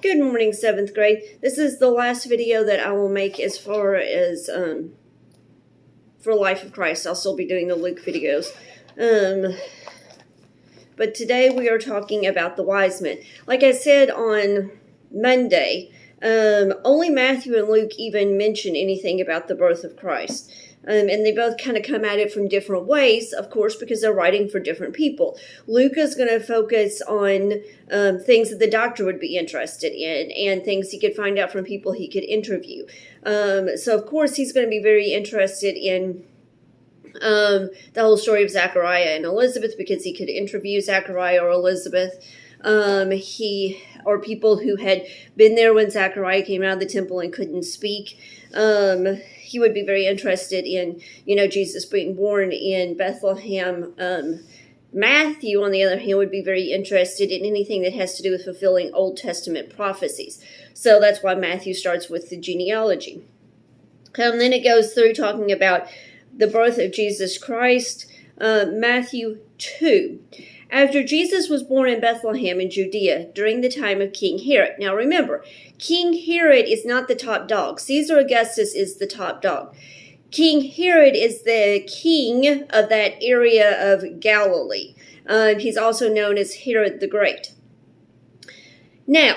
Good morning, 7th grade. This is the last video that I will make as far as for Life of Christ. I'll still be doing the Luke videos. But today we are talking about the wise men. Like I said on Monday, only Matthew and Luke even mention anything about the birth of Christ. And they both kind of come at it from different ways, of course, because they're writing for different people. Luke is going to focus on things that the doctor would be interested in and things he could find out from people he could interview. So, of course, he's going to be very interested in the whole story of Zachariah and Elizabeth because he could interview Zachariah or Elizabeth. Or people who had been there when Zachariah came out of the temple and couldn't speak. He would be very interested in, Jesus being born in Bethlehem. Matthew, on the other hand, would be very interested in anything that has to do with fulfilling Old Testament prophecies. So that's why Matthew starts with the genealogy. Then it goes through talking about the birth of Jesus Christ. Matthew 2. After Jesus was born in Bethlehem in Judea during the time of King Herod. Now remember, King Herod is not the top dog. Caesar Augustus is the top dog. King Herod is the king of that area of Galilee. He's also known as Herod the Great. Now,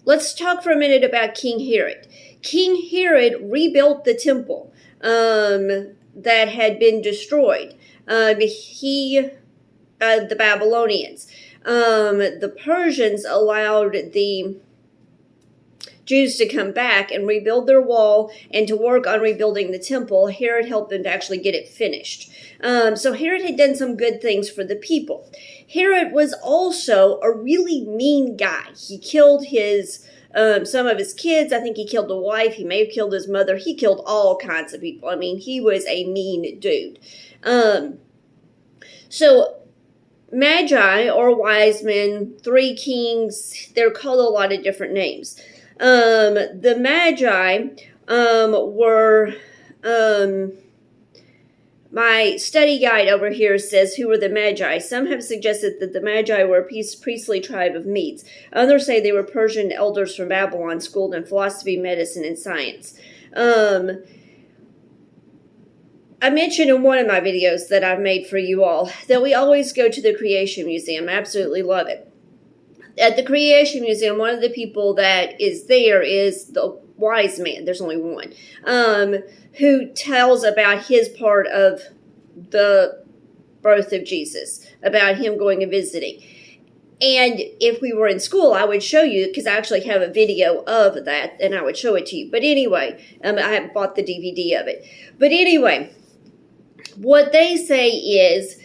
let's talk for a minute about King Herod. King Herod rebuilt the temple that had been destroyed. The Babylonians. The Persians allowed the Jews to come back and rebuild their wall and to work on rebuilding the temple. Herod helped them to actually get it finished. So Herod had done some good things for the people. Herod was also a really mean guy. He killed some of his kids. I think he killed a wife. He may have killed his mother. He killed all kinds of people. I mean, he was a mean dude. So Magi, or wise men, three kings, they're called a lot of different names. The Magi were, my study guide over here says, who were the Magi? Some have suggested that the Magi were a priestly tribe of Medes. Others say they were Persian elders from Babylon, schooled in philosophy, medicine, and science. I mentioned in one of my videos that I've made for you all that we always go to the Creation Museum. I absolutely love it. At the Creation Museum, one of the people that is there is the wise man. There's only one. Who tells about his part of the birth of Jesus, about him going and visiting. And if we were in school, I would show you, because I actually have a video of that, and I would show it to you. But anyway, I haven't bought the DVD of it. But anyway, what they say is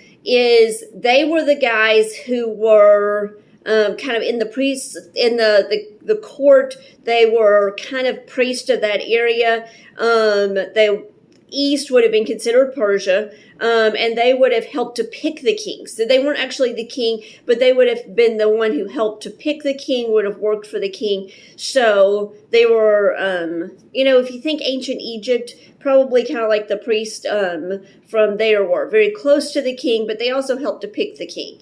they were the guys who were kind of in the priests, in the court. They were kind of priests of that area. The east would have been considered Persia, and they would have helped to pick the king. So they weren't actually the king, but they would have been the one who helped to pick the king, would have worked for the king. So they were, if you think ancient Egypt, probably kind of like the priest from there were very close to the king, but they also helped to pick the king.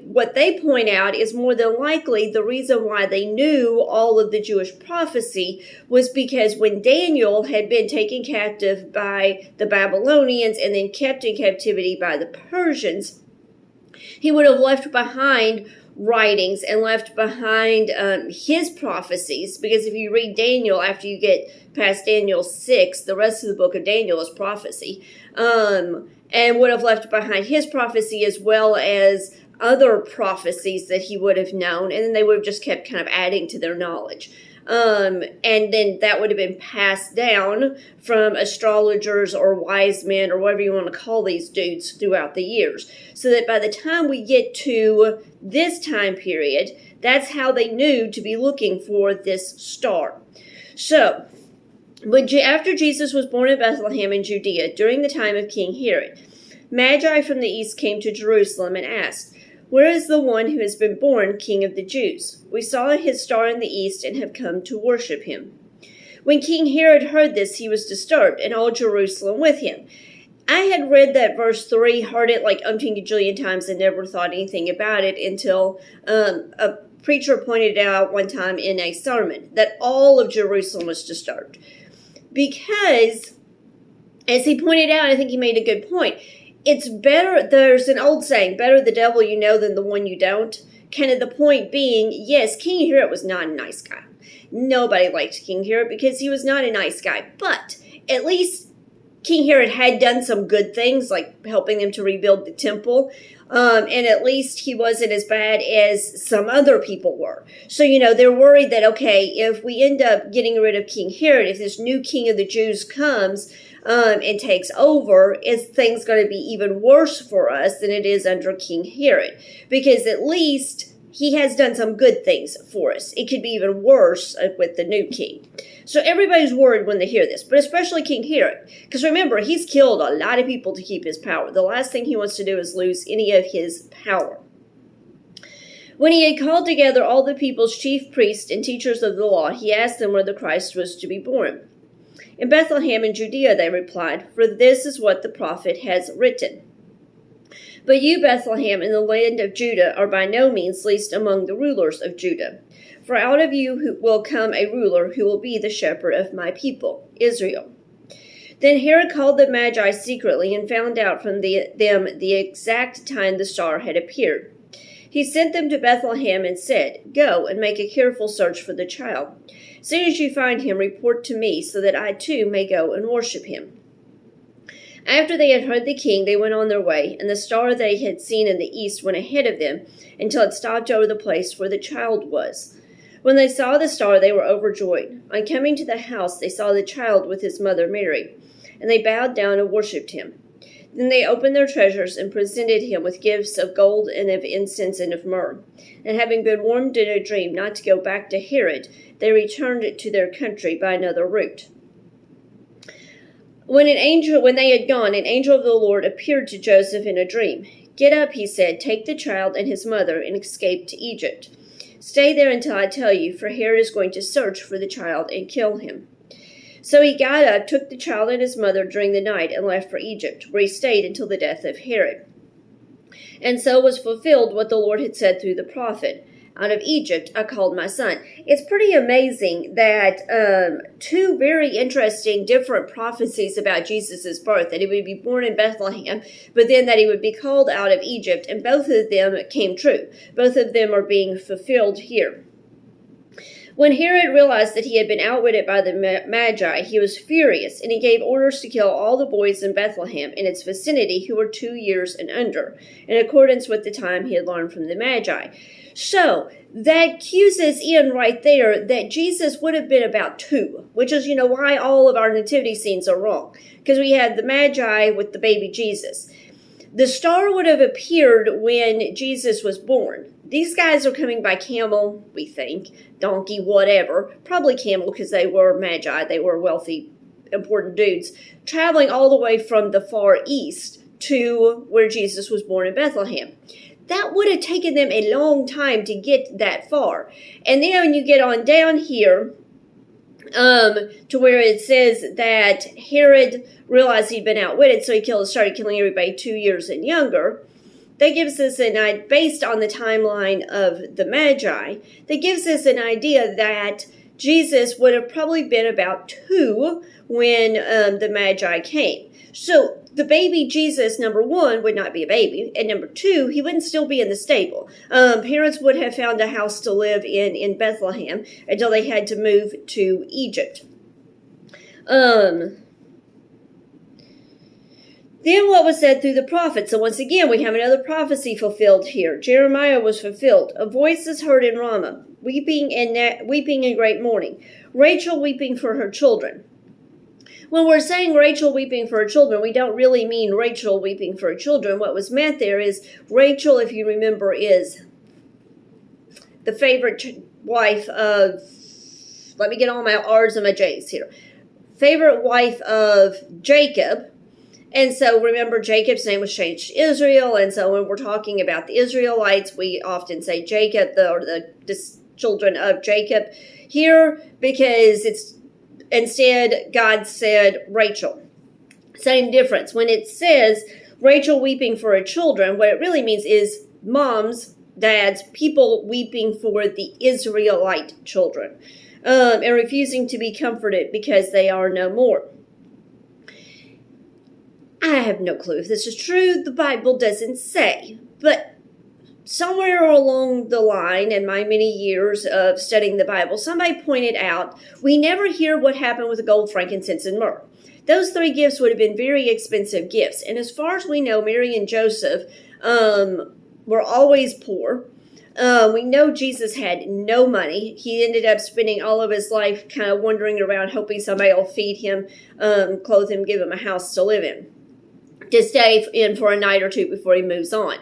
What they point out is more than likely the reason why they knew all of the Jewish prophecy was because when Daniel had been taken captive by the Babylonians and then kept in captivity by the Persians, he would have left behind writings and left behind his prophecies, because if you read Daniel, after you get past Daniel 6, the rest of the book of Daniel is prophecy, and would have left behind his prophecy as well as other prophecies that he would have known, and then they would have just kept kind of adding to their knowledge. And then that would have been passed down from astrologers or wise men or whatever you want to call these dudes throughout the years. So that by the time we get to this time period, that's how they knew to be looking for this star. So, after Jesus was born in Bethlehem in Judea during the time of King Herod, Magi from the east came to Jerusalem and asked, "Where is the one who has been born King of the Jews? We saw his star in the east and have come to worship him." When King Herod heard this, he was disturbed, and all Jerusalem with him. I had read that verse 3, heard it like umpteen gajillion times, and never thought anything about it until preacher pointed out one time in a sermon that all of Jerusalem was disturbed. Because, as he pointed out, I think he made a good point, it's better, there's an old saying, better the devil you know than the one you don't. Kind of the point being, yes, King Herod was not a nice guy. Nobody liked King Herod because he was not a nice guy. But at least King Herod had done some good things, like helping them to rebuild the temple. And at least he wasn't as bad as some other people were. So, they're worried that, okay, if we end up getting rid of King Herod, if this new king of the Jews comes and takes over, is things going to be even worse for us than it is under King Herod? Because at least he has done some good things for us. It could be even worse with the new king. So everybody's worried when they hear this, but especially King Herod. Because remember, he's killed a lot of people to keep his power. The last thing he wants to do is lose any of his power. When he had called together all the people's chief priests and teachers of the law, he asked them where the Christ was to be born. In Bethlehem in Judea, they replied, for this is what the prophet has written. But you, Bethlehem, in the land of Judah, are by no means least among the rulers of Judah. For out of you will come a ruler who will be the shepherd of my people, Israel. Then Herod called the Magi secretly and found out from them the exact time the star had appeared. He sent them to Bethlehem and said, go and make a careful search for the child. As soon as you find him, report to me, so that I too may go and worship him. After they had heard the king, they went on their way, and the star they had seen in the east went ahead of them until it stopped over the place where the child was. When they saw the star, they were overjoyed. On coming to the house, they saw the child with his mother Mary, and they bowed down and worshipped him. Then they opened their treasures and presented him with gifts of gold and of incense and of myrrh. And having been warned in a dream not to go back to Herod, they returned to their country by another route. When they had gone, an angel of the Lord appeared to Joseph in a dream. Get up, he said, take the child and his mother and escape to Egypt. Stay there until I tell you, for Herod is going to search for the child and kill him. So he got up, took the child and his mother during the night, and left for Egypt, where he stayed until the death of Herod. And so was fulfilled what the Lord had said through the prophet. Out of Egypt I called my son. It's pretty amazing that two very interesting different prophecies about Jesus' birth, that he would be born in Bethlehem, but then that he would be called out of Egypt, and both of them came true. Both of them are being fulfilled here. When Herod realized that he had been outwitted by the Magi, he was furious, and he gave orders to kill all the boys in Bethlehem and its vicinity who were 2 years and under, in accordance with the time he had learned from the Magi. So, that cues us in right there that Jesus would have been about 2, which is, why all of our nativity scenes are wrong. Because we have the Magi with the baby Jesus. The star would have appeared when Jesus was born. These guys are coming by camel, we think, donkey, whatever. Probably camel because they were Magi. They were wealthy, important dudes. Traveling all the way from the far east to where Jesus was born in Bethlehem. That would have taken them a long time to get that far. And then when you get on down here to where it says that Herod realized he'd been outwitted, so he started killing everybody 2 years and younger. That gives us an idea, based on the timeline of the Magi, that gives us an idea that Jesus would have probably been about 2 when the Magi came. So the baby Jesus, number 1, would not be a baby, and number 2, he wouldn't still be in the stable. Parents would have found a house to live in Bethlehem until they had to move to Egypt. Then what was said through the prophets? So once again, we have another prophecy fulfilled here. Jeremiah was fulfilled. A voice is heard in Ramah, weeping and great mourning. Rachel weeping for her children. When we're saying Rachel weeping for her children, we don't really mean Rachel weeping for her children. What was meant there is Rachel, if you remember, is the favorite wife of, let me get all my R's and my J's here. Favorite wife of Jacob. And so remember, Jacob's name was changed to Israel. And so when we're talking about the Israelites, we often say Jacob, the children of Jacob here, because instead God said Rachel. Same difference. When it says Rachel weeping for her children, what it really means is moms dads, people weeping for the Israelite children, and refusing to be comforted because they are no more. I have no clue if this is true. The Bible doesn't say, but somewhere along the line in my many years of studying the Bible, somebody pointed out we never hear what happened with the gold, frankincense, and myrrh. Those three gifts would have been very expensive gifts. And as far as we know, Mary and Joseph were always poor. We know Jesus had no money. He ended up spending all of his life kind of wandering around, hoping somebody will feed him, clothe him, give him a house to live in, to stay in for a night or two before he moves on.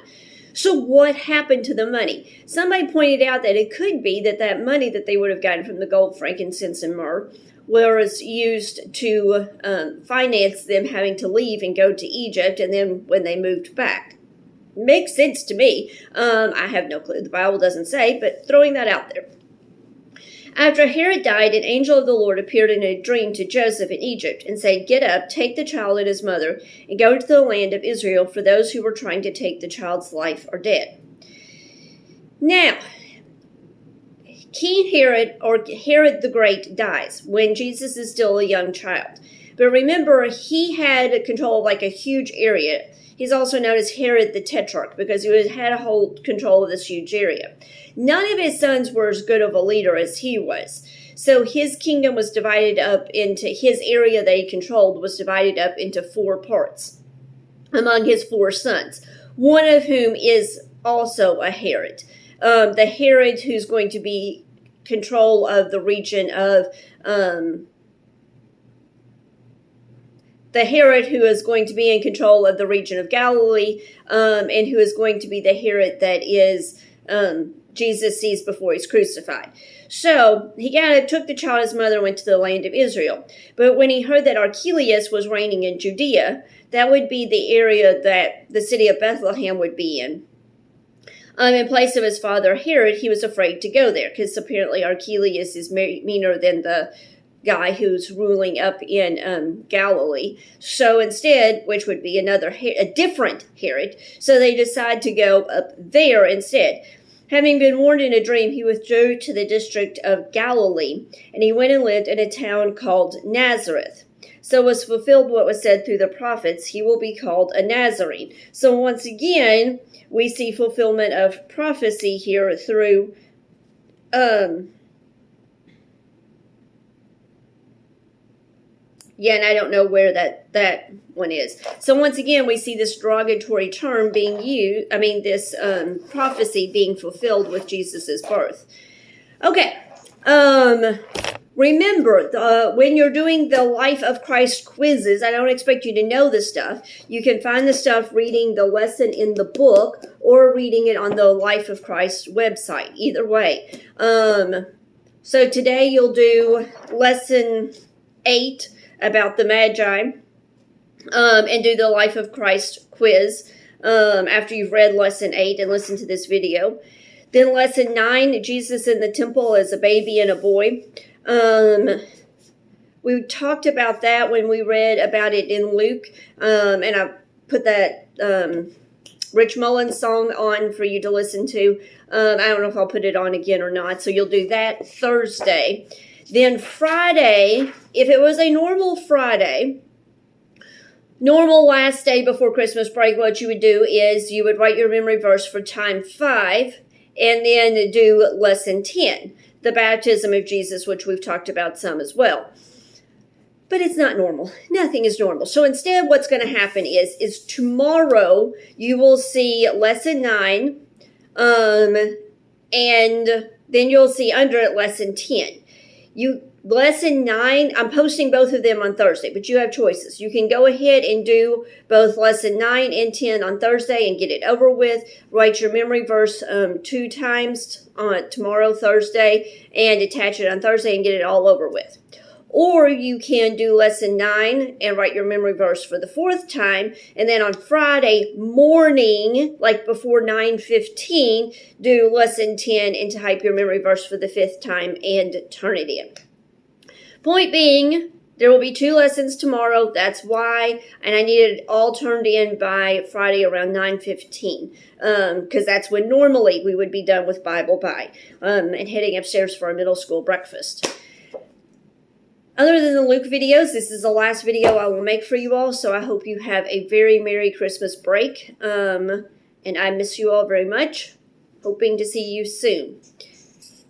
So what happened to the money? Somebody pointed out that it could be that money that they would have gotten from the gold, frankincense, and myrrh was used to finance them having to leave and go to Egypt, and then when they moved back. Makes sense to me. I have no clue. The Bible doesn't say, but throwing that out there. After Herod died, an angel of the Lord appeared in a dream to Joseph in Egypt and said, "Get up, take the child and his mother, and go to the land of Israel, for those who were trying to take the child's life are dead." Now, King Herod, or Herod the Great, dies when Jesus is still a young child. But remember, he had control of like a huge area. He's also known as Herod the Tetrarch because he had a whole control of this huge area. None of his sons were as good of a leader as he was. So his kingdom was divided up into, his area that he controlled was divided up into 4 parts among his 4 sons, one of whom is also a Herod. The Herod who's going to be control of the region of the Herod who is going to be in control of the region of Galilee, and who is going to be the Herod that is Jesus sees before he's crucified. So he took the child and his mother and went to the land of Israel. But when he heard that Archelaus was reigning in Judea, that would be the area that the city of Bethlehem would be in place of his father Herod, he was afraid to go there because apparently Archelaus is meaner than the guy who's ruling up in Galilee. So instead, which would be a different Herod, so they decide to go up there instead. Having been warned in a dream, he withdrew to the district of Galilee, and he went and lived in a town called Nazareth. So was fulfilled what was said through the prophets, he will be called a Nazarene. So once again, we see fulfillment of prophecy here through and I don't know where that one is. So once again, we see this derogatory term being used, this prophecy being fulfilled with Jesus' birth. Okay, remember, when you're doing the Life of Christ quizzes, I don't expect you to know this stuff. You can find the stuff reading the lesson in the book or reading it on the Life of Christ website. Either way. So today you'll do lesson 8 about the Magi, and do the Life of Christ quiz after you've read lesson 8 and listened to this video. Then lesson 9, Jesus in the temple as a baby and a boy. We talked about that when we read about it in Luke, and I put that Rich Mullins song on for you to listen to. I don't know if I'll put it on again or not, so you'll do that Thursday. Then Friday, if it was a normal Friday, normal last day before Christmas break, what you would do is you would write your memory verse for time 5 and then do lesson 10, the baptism of Jesus, which we've talked about some as well. But it's not normal. Nothing is normal. So instead, what's going to happen is tomorrow you will see lesson 9, and then you'll see under it lesson 10. Lesson 9, I'm posting both of them on Thursday, but you have choices. You can go ahead and do both lesson 9 and 10 on Thursday and get it over with. Write your memory verse 2 times on tomorrow, Thursday, and attach it on Thursday and get it all over with. Or you can do lesson 9 and write your memory verse for the 4th time, and then on Friday morning, like before 9:15, do lesson 10 and type your memory verse for the 5th time and turn it in. Point being, There will be 2 lessons tomorrow. That's why, and I needed it all turned in by Friday around 9:15, because that's when normally we would be done with Bible Bite, and heading upstairs for our middle school breakfast. Other than the Luke videos, this is the last video I will make for you all, so I hope you have a very Merry Christmas break, and I miss you all very much. Hoping to see you soon.